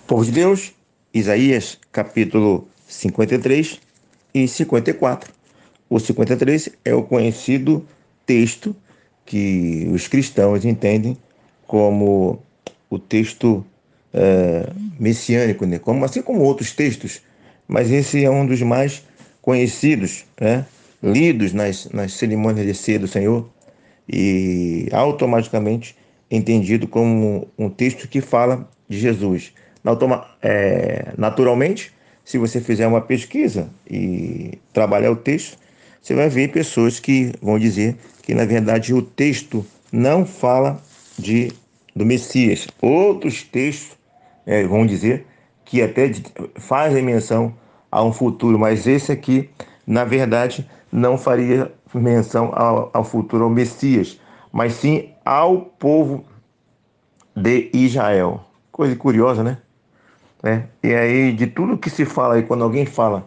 Povo de Deus, Isaías capítulo 53 e 54. O 53 é o conhecido texto que os cristãos entendem como o texto messiânico, né? Assim como outros textos, mas esse é um dos mais conhecidos, né? Lidos nas cerimônias de ceia do Senhor e automaticamente entendido como um texto que fala de Jesus. Naturalmente, se você fizer uma pesquisa e trabalhar o texto, você vai ver pessoas que vão dizer que, na verdade, o texto não fala do Messias. Outros textos vão dizer que até fazem menção a um futuro, mas esse aqui, na verdade, não faria menção ao futuro, ao Messias, mas sim ao povo de Israel. Coisa curiosa, né? E aí, de tudo que se fala aí, quando alguém fala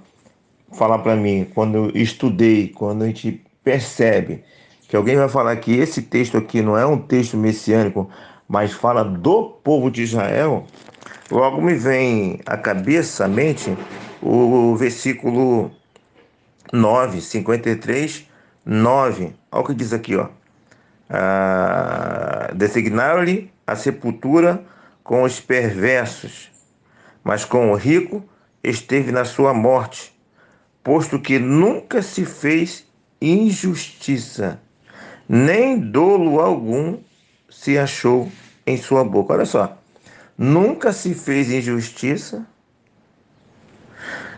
para mim, quando eu estudei, quando a gente percebe que alguém vai falar que esse texto aqui não é um texto messiânico, mas fala do povo de Israel, logo me vem à cabeça, à mente, o versículo 9, 53, 9. Olha o que diz aqui, ó. Designaram-lhe a sepultura com os perversos, mas com o rico esteve na sua morte, posto que nunca se fez injustiça, nem dolo algum se achou em sua boca. Olha só, nunca se fez injustiça,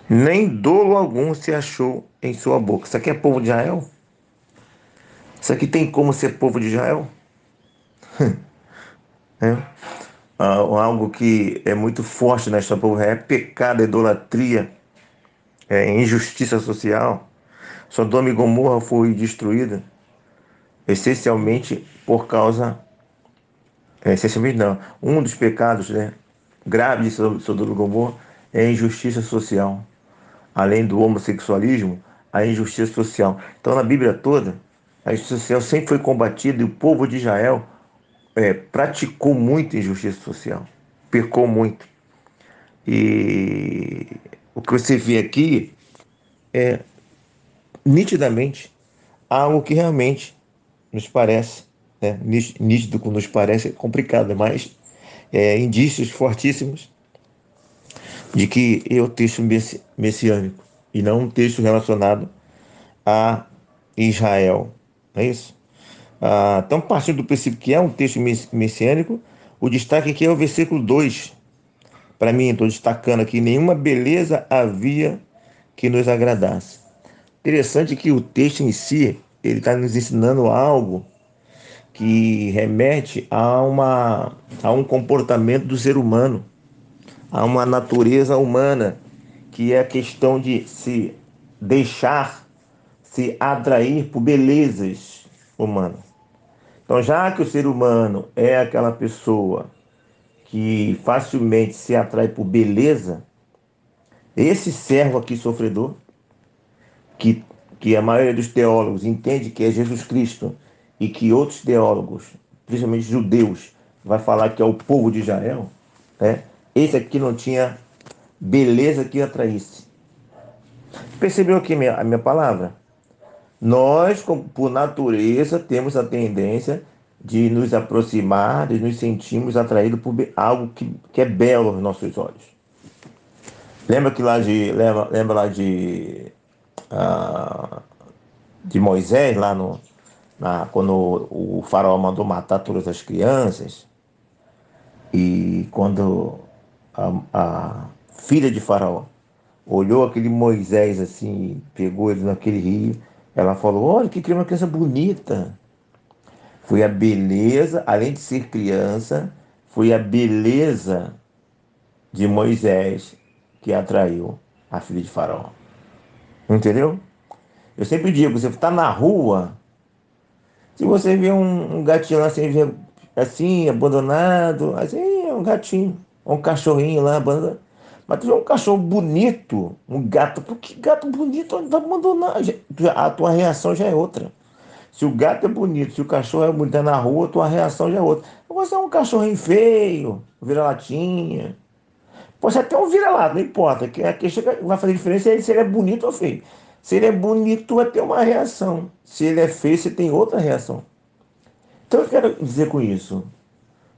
nem dolo algum se achou em sua boca. Isso aqui é povo de Israel? Isso aqui tem como ser povo de Israel? É. Algo que é muito forte nesta povo é pecado, é idolatria, é injustiça social. Sodoma e Gomorra foi destruída essencialmente por causa, essencialmente não, um dos pecados, né, graves de Sodoma e Gomorra é a injustiça social. Além do homossexualismo, a injustiça social. Então, na Bíblia toda, a injustiça social sempre foi combatida e o povo de Israel praticou muita injustiça social, pecou muito. E o que você vê aqui é nitidamente algo que realmente nos parece, né? Nítido que nos parece é complicado, mas indícios fortíssimos de que é o texto messiânico e não um texto relacionado a Israel. Não é isso? Então, partindo do princípio que é um texto messiânico, o destaque aqui é o versículo 2. Para mim, estou destacando aqui: nenhuma beleza havia que nos agradasse. Interessante que o texto em si, ele está nos ensinando algo que remete a um comportamento do ser humano, a uma natureza humana, que é a questão de se deixar se atrair por belezas humanas. Então, já que o ser humano é aquela pessoa que facilmente se atrai por beleza, esse servo aqui sofredor, que, que a maioria dos teólogos entende que é Jesus Cristo, e que outros teólogos, principalmente judeus, vai falar que é o povo de Israel, né? Esse aqui não tinha beleza que atraísse. Percebeu aqui a minha palavra? Nós, por natureza, temos a tendência de nos aproximar, de nos sentirmos atraídos por algo que é belo aos nossos olhos. Lembra lá ah, de Moisés, lá quando o faraó mandou matar todas as crianças, e quando a filha de faraó olhou aquele Moisés assim, pegou ele naquele rio, ela falou: olha, que uma criança bonita. Foi a beleza, além de ser criança, foi a beleza de Moisés que atraiu a filha de Faraó. Entendeu? Eu sempre digo: você está na rua, se você vê um gatinho lá assim, abandonado, assim, é um gatinho, um cachorrinho lá abandonado. Mas tu vê um cachorro bonito, um gato, por que gato bonito onde tá abandonado? A tua reação já é outra. Se o gato é bonito, se o cachorro é bonito, tá na rua, tua reação já é outra. Você é um cachorrinho feio, vira-latinha. Pode ser até um vira-lata, não importa. A questão que vai fazer diferença é se ele é bonito ou feio. Se ele é bonito, vai ter uma reação. Se ele é feio, você tem outra reação. Então, eu quero dizer com isso,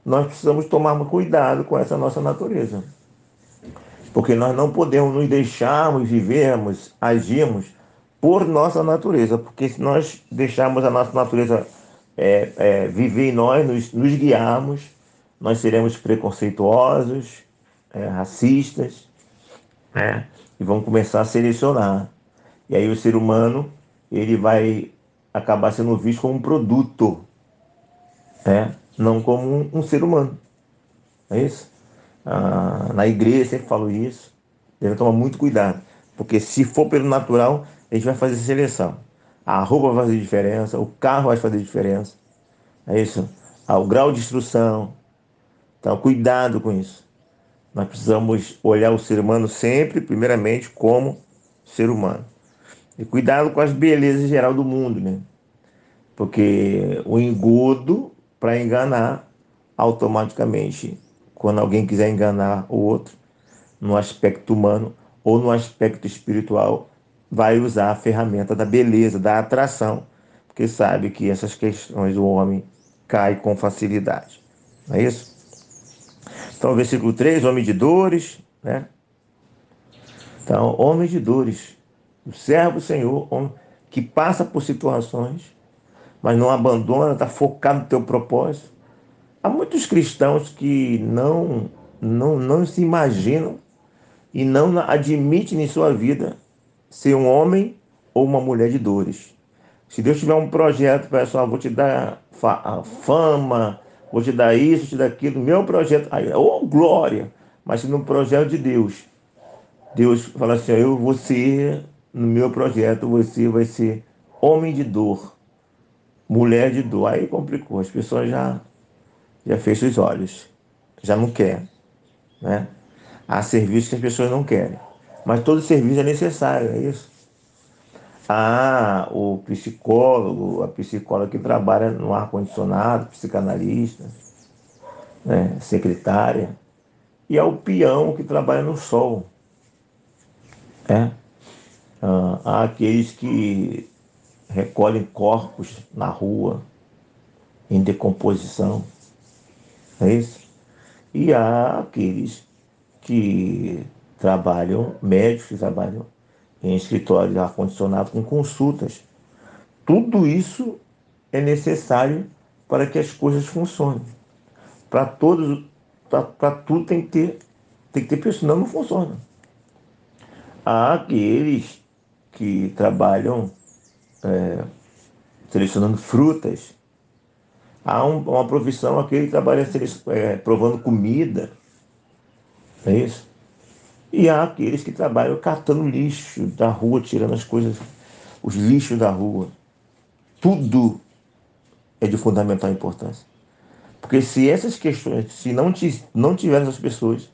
nós precisamos tomar cuidado com essa nossa natureza. Porque nós não podemos nos deixarmos vivermos, agirmos por nossa natureza. Porque se nós deixarmos a nossa natureza viver em nós, nos guiarmos, nós seremos preconceituosos, racistas, né? E vamos começar a selecionar. E aí o ser humano, ele vai acabar sendo visto como um produto, né? Não como um ser humano. É isso? Na igreja sempre falo isso. Deve tomar muito cuidado. Porque se for pelo natural, a gente vai fazer seleção. A roupa vai fazer diferença, o carro vai fazer diferença. É isso? O grau de instrução. Então, cuidado com isso. Nós precisamos olhar o ser humano sempre, primeiramente, como ser humano. E cuidado com as belezas geral do mundo, né? Porque o engodo para enganar, automaticamente, quando alguém quiser enganar o outro, no aspecto humano ou no aspecto espiritual, vai usar a ferramenta da beleza, da atração, porque sabe que essas questões o homem cai com facilidade. Não é isso? Então, versículo 3, homem de dores, né? Então, homem de dores, o servo do Senhor, homem que passa por situações, mas não abandona, está focado no teu propósito. Há muitos cristãos que não se imaginam e não admitem em sua vida ser um homem ou uma mulher de dores. Se Deus tiver um projeto, pessoal, vou te dar fama, vou te dar isso, vou te dar aquilo, meu projeto, oh glória! Mas se no projeto de Deus, Deus fala assim, eu vou ser, no meu projeto, você vai ser homem de dor, mulher de dor. Aí complicou, as pessoas já fecham os olhos, já não quer, né? Há serviços que as pessoas não querem, mas todo serviço é necessário, é isso. O psicólogo, a psicóloga que trabalha no ar-condicionado, psicanalista, né? Secretária, e há o peão que trabalha no sol, né? Há aqueles que recolhem corpos na rua, em decomposição, é isso? E há aqueles que trabalham, médicos que trabalham em escritório de ar-condicionado com consultas. Tudo isso é necessário para que as coisas funcionem. Para todos, para tudo tem que ter pessoa, senão não funciona. Há aqueles que trabalham selecionando frutas. Há uma profissão, aquele que trabalha provando comida, é isso? E há aqueles que trabalham catando lixo da rua, tirando as coisas, os lixos da rua. Tudo é de fundamental importância. Porque se essas questões, se não tiver essas pessoas,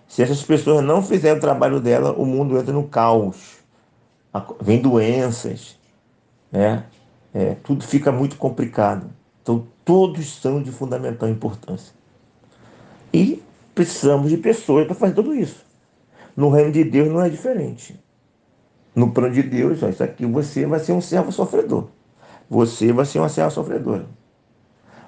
se essas pessoas não fizerem o trabalho dela, o mundo entra no caos. Vem doenças, né? Tudo fica muito complicado. Então, todos são de fundamental importância. E precisamos de pessoas para fazer tudo isso. No reino de Deus não é diferente. No plano de Deus, ó, isso aqui você vai ser um servo sofredor. Você vai ser uma serva sofredora.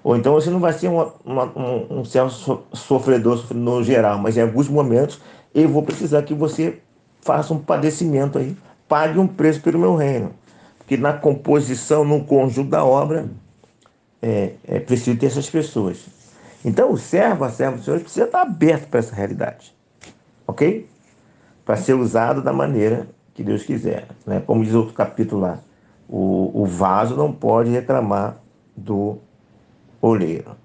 Ou então você não vai ser um servo sofredor no geral, mas em alguns momentos eu vou precisar que você faça um padecimento aí, pague um preço pelo meu reino. Porque na composição, no conjunto da obra, é preciso ter essas pessoas. Então o servo, a serva do Senhor, precisa estar aberto para essa realidade. Ok? Para ser usado da maneira que Deus quiser. Né? Como diz outro capítulo lá, o vaso não pode reclamar do oleiro.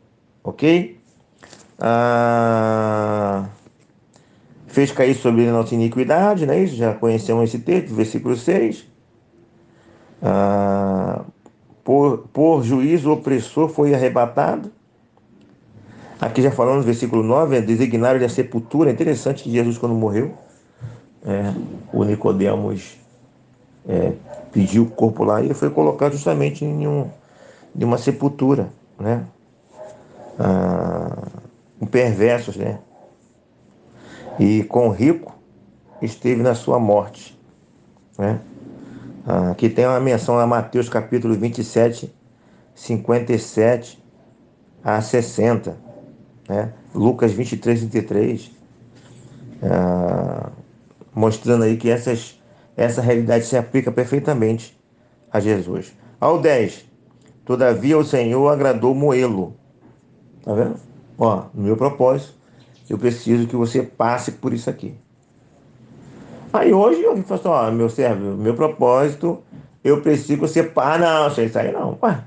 Ok? Fez cair sobre ele a nossa iniquidade, né? Isso, já conhecemos esse texto, versículo 6. Por juízo o opressor foi arrebatado. Aqui já falando no versículo 9, designaram-lhe a sepultura. É interessante que Jesus, quando morreu, o Nicodemos pediu o corpo lá e ele foi colocado justamente em uma sepultura, né? Com perversos, né? e com rico esteve na sua morte, né? Aqui tem uma menção a Mateus capítulo 27, 57 a 60, né? Lucas 23, 33, mostrando aí que essa realidade se aplica perfeitamente a Jesus. Ao 10, todavia o Senhor agradou Moê-lo. Tá vendo? Ó, no meu propósito, eu preciso que você passe por isso aqui. Aí hoje eu falo assim, ó, meu servo, meu propósito, eu preciso que você passe. Não, isso aí não. Ué,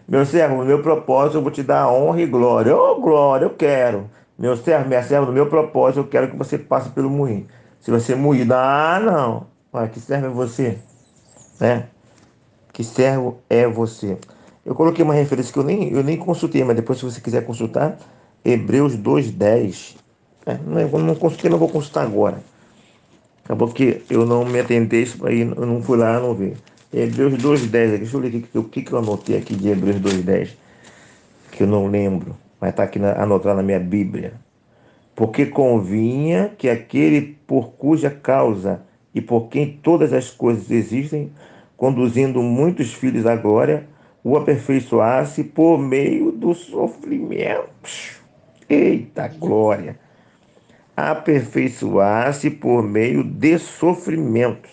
meu servo, no meu propósito, eu vou te dar honra e glória. Ô, glória, eu quero. Meu servo, minha serva, no meu propósito, eu quero que você passe pelo moinho. Se você moído, não. Ué, que servo é você? Né? Que servo é você? Eu coloquei uma referência que eu nem consultei, mas depois, se você quiser consultar, Hebreus 2:10. Eu não consultei, não vou consultar agora. Acabou que eu não me atentei isso aí, eu não fui lá, não vi. Hebreus 2:10, aqui, deixa eu ler o que eu anotei aqui de Hebreus 2:10, que eu não lembro, mas está aqui anotado na minha Bíblia. Porque convinha que aquele por cuja causa e por quem todas as coisas existem, conduzindo muitos filhos à glória, o aperfeiçoasse por meio do sofrimento. Eita glória! Aperfeiçoasse por meio de sofrimentos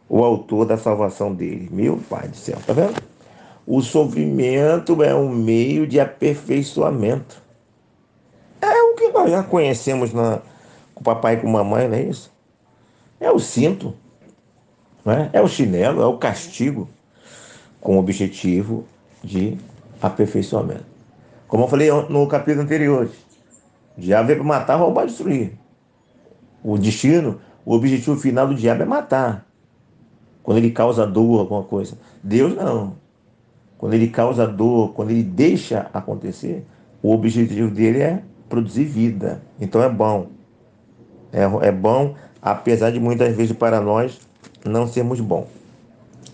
o autor da salvação dele. Meu Pai do céu, tá vendo? O sofrimento é um meio de aperfeiçoamento. É o que nós já conhecemos com o papai e com a mamãe, não é isso? É o cinto, né? É o chinelo, é o castigo, com o objetivo de aperfeiçoamento. Como eu falei no capítulo anterior, o diabo veio para matar, roubar e destruir. O destino, o objetivo final do diabo é matar. Quando ele causa dor, alguma coisa. Deus não. Quando ele causa dor, quando ele deixa acontecer, o objetivo dele é produzir vida. Então é bom. É bom, apesar de muitas vezes para nós não sermos bom.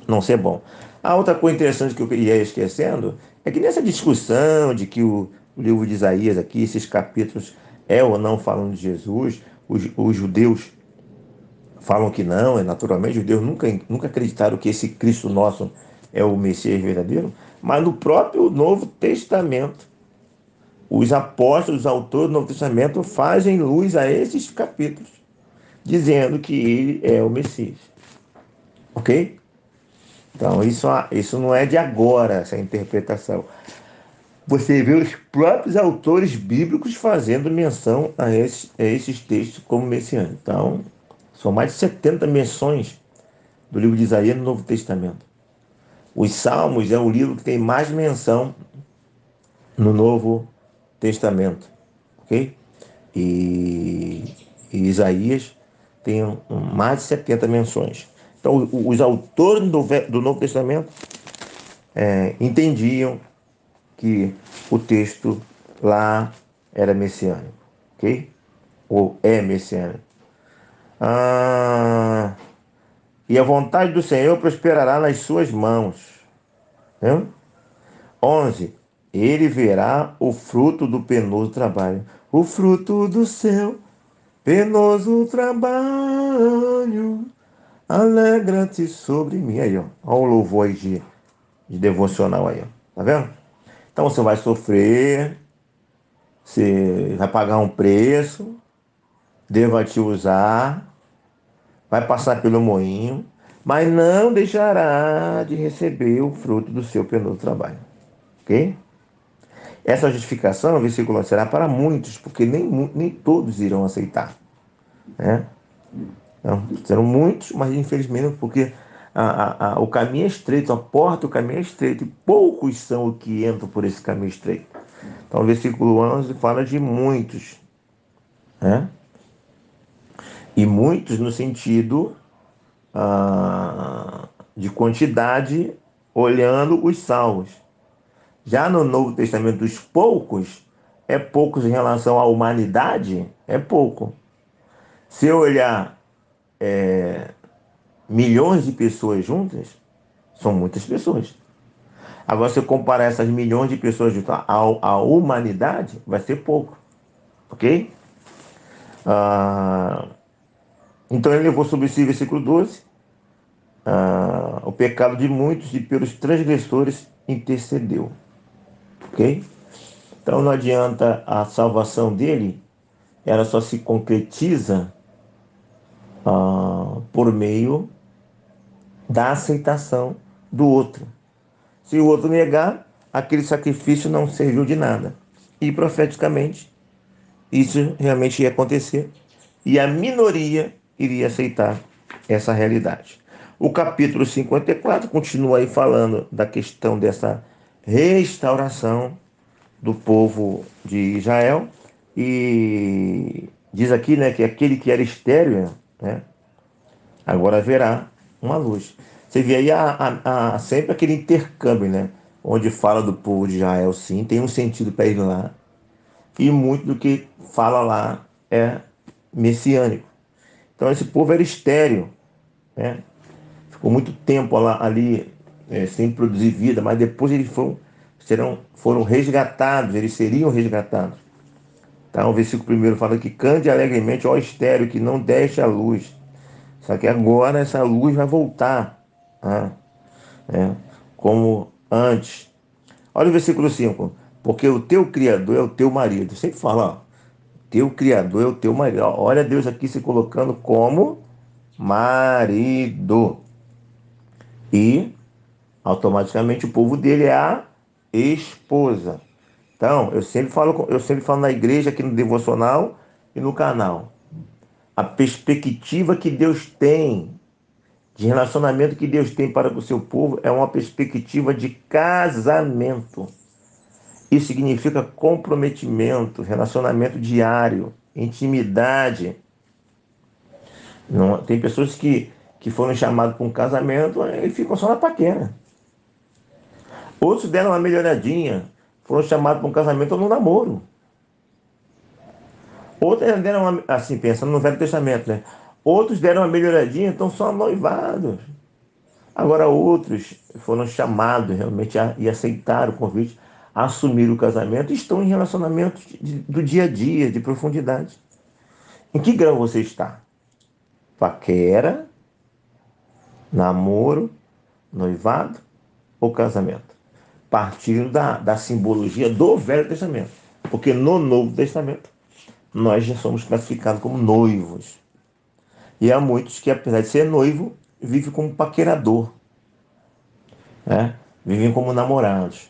Não ser bom. A outra coisa interessante que eu ia esquecendo é que nessa discussão de que o livro de Isaías aqui, esses capítulos, é ou não falando de Jesus, os judeus falam que não, naturalmente, os judeus nunca acreditaram que esse Cristo nosso é o Messias verdadeiro, mas no próprio Novo Testamento, os apóstolos, os autores do Novo Testamento fazem luz a esses capítulos, dizendo que ele é o Messias. Ok? Então, isso não é de agora, essa interpretação. Você vê os próprios autores bíblicos fazendo menção a esses textos como messiânicos. Então, são mais de 70 menções do livro de Isaías no Novo Testamento. Os Salmos é o livro que tem mais menção no Novo Testamento, ok? E Isaías tem mais de 70 menções. Então, os autores do Novo Testamento entendiam que o texto lá era messiânico, ok? Ou é messiânico. Ah, e a vontade do Senhor prosperará nas suas mãos. Né? 11. Ele verá o fruto do penoso trabalho. O fruto do seu penoso trabalho. Alegra-te sobre mim. Aí, ó. Olha o louvor aí de devocional aí, ó. Tá vendo? Então você vai sofrer, você vai pagar um preço, Deus vai te usar, vai passar pelo moinho, mas não deixará de receber o fruto do seu penoso trabalho. Ok? Essa justificação, versículo 11, será para muitos, porque nem todos irão aceitar. Né? Então, serão muitos, mas infelizmente, porque o caminho é estreito, a porta, o caminho é estreito, e poucos são os que entram por esse caminho estreito. Então, o versículo 11 fala de muitos, né? E muitos no sentido de quantidade, olhando os salvos. Já no Novo Testamento, os poucos, é poucos em relação à humanidade, é pouco. Se eu olhar milhões de pessoas juntas, são muitas pessoas. Agora, se eu comparar essas milhões de pessoas juntas à humanidade, vai ser pouco. Ok? Ah, então ele levou sobre si, versículo 12, o pecado de muitos e pelos transgressores intercedeu. Ok? Então não adianta a salvação dele, ela só se concretiza por meio da aceitação do outro. Se o outro negar, aquele sacrifício não serviu de nada. E profeticamente, isso realmente ia acontecer. E a minoria iria aceitar essa realidade. O capítulo 54 continua aí falando da questão dessa restauração do povo de Israel. E diz aqui, né, que aquele que era estéril, né, agora haverá uma luz. Você vê aí sempre aquele intercâmbio, né? Onde fala do povo de Israel, sim, tem um sentido para ele lá. E muito do que fala lá é messiânico. Então esse povo era estéril, né? Ficou muito tempo ali sem produzir vida, mas depois eles foram resgatados, eles seriam resgatados. Então o versículo primeiro fala que cante alegremente, ó estéril, que não deixe a luz. Só que agora essa luz vai voltar, né? Como antes. Olha o versículo 5. Porque o teu Criador é o teu marido. Sempre fala, ó, teu Criador é o teu marido. Olha Deus aqui se colocando como marido. E automaticamente o povo dele é a esposa. Então, eu sempre falo na igreja, aqui no devocional e no canal. A perspectiva que Deus tem de relacionamento que Deus tem para com o seu povo é uma perspectiva de casamento. Isso significa comprometimento, relacionamento diário, intimidade. Não, tem pessoas que foram chamadas para um casamento e ficam só na paquera. Outros deram uma melhoradinha, foram chamados para um casamento ou no namoro. Outros deram uma, assim, pensando no Velho Testamento, né? Outros deram uma melhoradinha, estão só noivados. Agora outros foram chamados realmente e aceitaram o convite, a assumir o casamento e estão em relacionamentos do dia a dia, de profundidade. Em que grau você está? Paquera, namoro, noivado ou casamento? Partindo da simbologia do Velho Testamento. Porque no Novo Testamento nós já somos classificados como noivos. E há muitos que, apesar de ser noivo, vivem como paquerador, né? Vivem como namorados,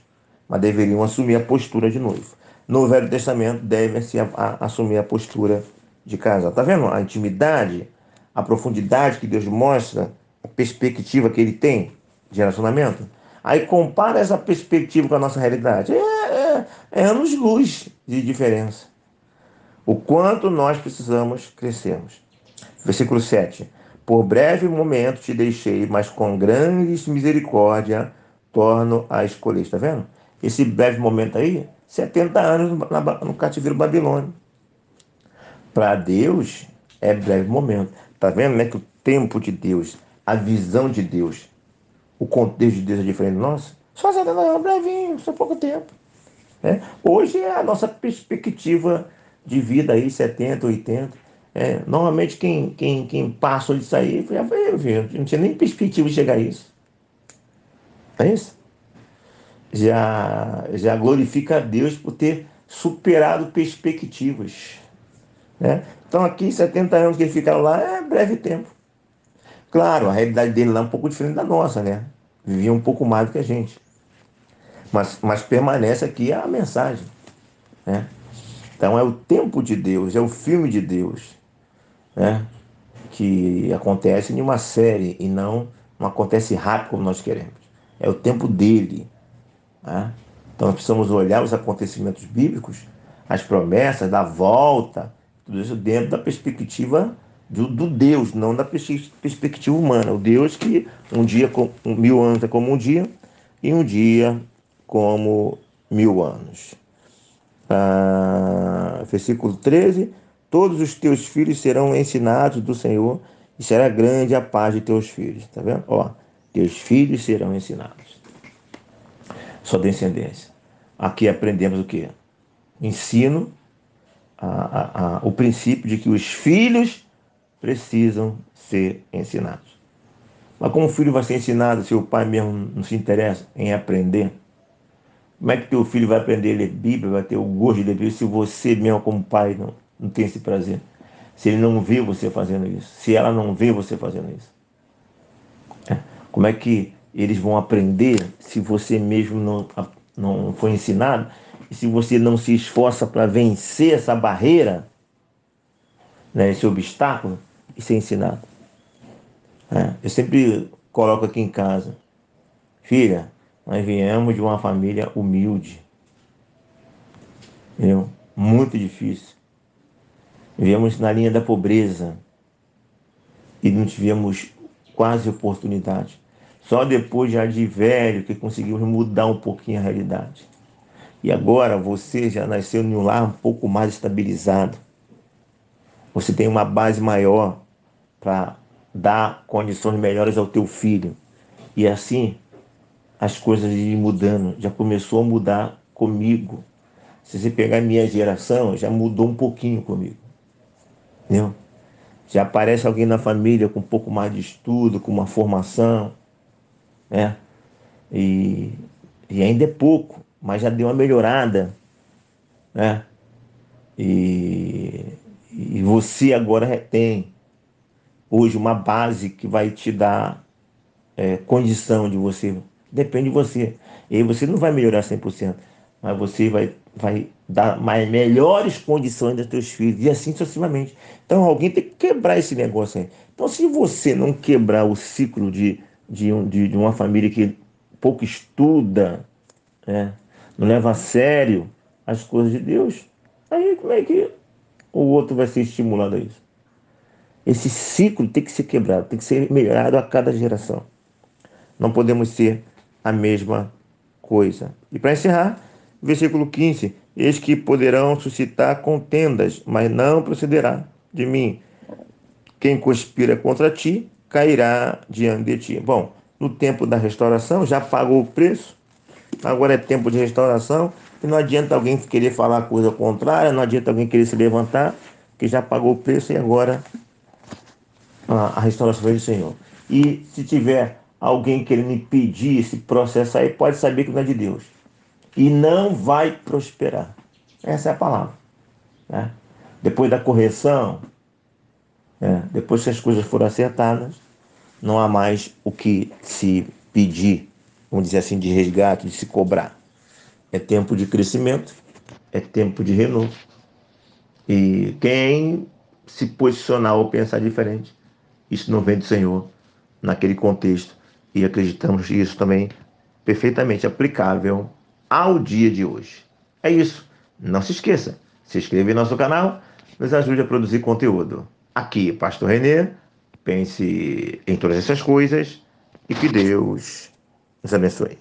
mas deveriam assumir a postura de noivo. No Velho Testamento deve-se assumir a postura de casal. Tá vendo a intimidade, a profundidade que Deus mostra, a perspectiva que ele tem de relacionamento? Aí compara essa perspectiva com a nossa realidade. É anos-luz de diferença. O quanto nós precisamos crescermos. Versículo 7. Por breve momento te deixei, mas com grandes misericórdia torno a escolher. Está vendo? Esse breve momento aí, 70 anos no cativeiro babilônico. Para Deus, é breve momento. Está vendo, né? Que o tempo de Deus, a visão de Deus, o contexto de Deus é diferente do nosso? Só 70 anos, brevinho, só pouco tempo. Né? Hoje é a nossa perspectiva de vida aí, 70, 80. Normalmente quem passa disso aí, já foi, não tinha nem perspectiva de chegar a isso. Não é isso? Já glorifica a Deus por ter superado perspectivas. Né? Então aqui, 70 anos que ele ficaram lá, é breve tempo. Claro, a realidade dele lá é um pouco diferente da nossa, né? Vivia um pouco mais do que a gente. Mas permanece aqui a mensagem. Né? Então é o tempo de Deus, é o filme de Deus, né? Que acontece em uma série e não acontece rápido como nós queremos. É o tempo dele. Né? Então nós precisamos olhar os acontecimentos bíblicos, as promessas da volta, tudo isso dentro da perspectiva do Deus, não da perspectiva humana. O Deus que um dia, 1.000 anos é como um dia, e um dia como 1.000 anos. Versículo 13: todos os teus filhos serão ensinados do Senhor, e será grande a paz de teus filhos. Tá vendo? Ó, teus filhos serão ensinados. Sua descendência. Aqui aprendemos o quê? Ensino o princípio de que os filhos precisam ser ensinados. Mas como o filho vai ser ensinado se o pai mesmo não se interessa em aprender? Como é que teu filho vai aprender a ler Bíblia, vai ter o gosto de ler Bíblia, se você mesmo como pai não tem esse prazer? Se ele não vê você fazendo isso, se ela não vê você fazendo isso. Como é que eles vão aprender se você mesmo não foi ensinado? E se você não se esforça para vencer essa barreira, né, esse obstáculo, e ser ensinado? Eu sempre coloco aqui em casa: filha, nós viemos de uma família humilde, entendeu? Muito difícil. Viemos na linha da pobreza e não tivemos quase oportunidade. Só depois, já de velho, que conseguimos mudar um pouquinho a realidade. E agora você já nasceu em um lar um pouco mais estabilizado. Você tem uma base maior para dar condições melhores ao teu filho. E assim as coisas irem mudando. Já começou a mudar comigo. Se você pegar a minha geração, já mudou um pouquinho comigo. Entendeu? Já aparece alguém na família com um pouco mais de estudo, com uma formação, né? E, e ainda é pouco, mas já deu uma melhorada, né? E, e você agora tem hoje uma base que vai te dar condição de você. Depende de você. E aí você não vai melhorar 100%, mas você vai dar melhores condições dos teus filhos e assim sucessivamente. Então alguém tem que quebrar esse negócio aí. Então se você não quebrar o ciclo de uma família que pouco estuda, né, não leva a sério as coisas de Deus, aí como é que o outro vai ser estimulado a isso? Esse ciclo tem que ser quebrado, tem que ser melhorado a cada geração. Não podemos ser a mesma coisa. E para encerrar, versículo 15: eis que poderão suscitar contendas, mas não procederá de mim. Quem conspira contra ti, cairá diante de ti. Bom, no tempo da restauração, já pagou o preço, agora é tempo de restauração, e não adianta alguém querer falar coisa contrária, não adianta alguém querer se levantar, que já pagou o preço e agora a restauração vem do Senhor. E se tiver alguém querendo impedir esse processo aí, pode saber que não é de Deus. E não vai prosperar. Essa é a palavra. Né? Depois da correção, depois que as coisas foram acertadas, não há mais o que se pedir, vamos dizer assim, de resgate, de se cobrar. É tempo de crescimento, é tempo de renovo. E quem se posicionar ou pensar diferente, isso não vem do Senhor naquele contexto. E acreditamos que isso também perfeitamente aplicável ao dia de hoje. É isso. Não se esqueça, se inscreva em nosso canal, nos ajude a produzir conteúdo. Aqui, Pastor Renê, pense em todas essas coisas e que Deus nos abençoe.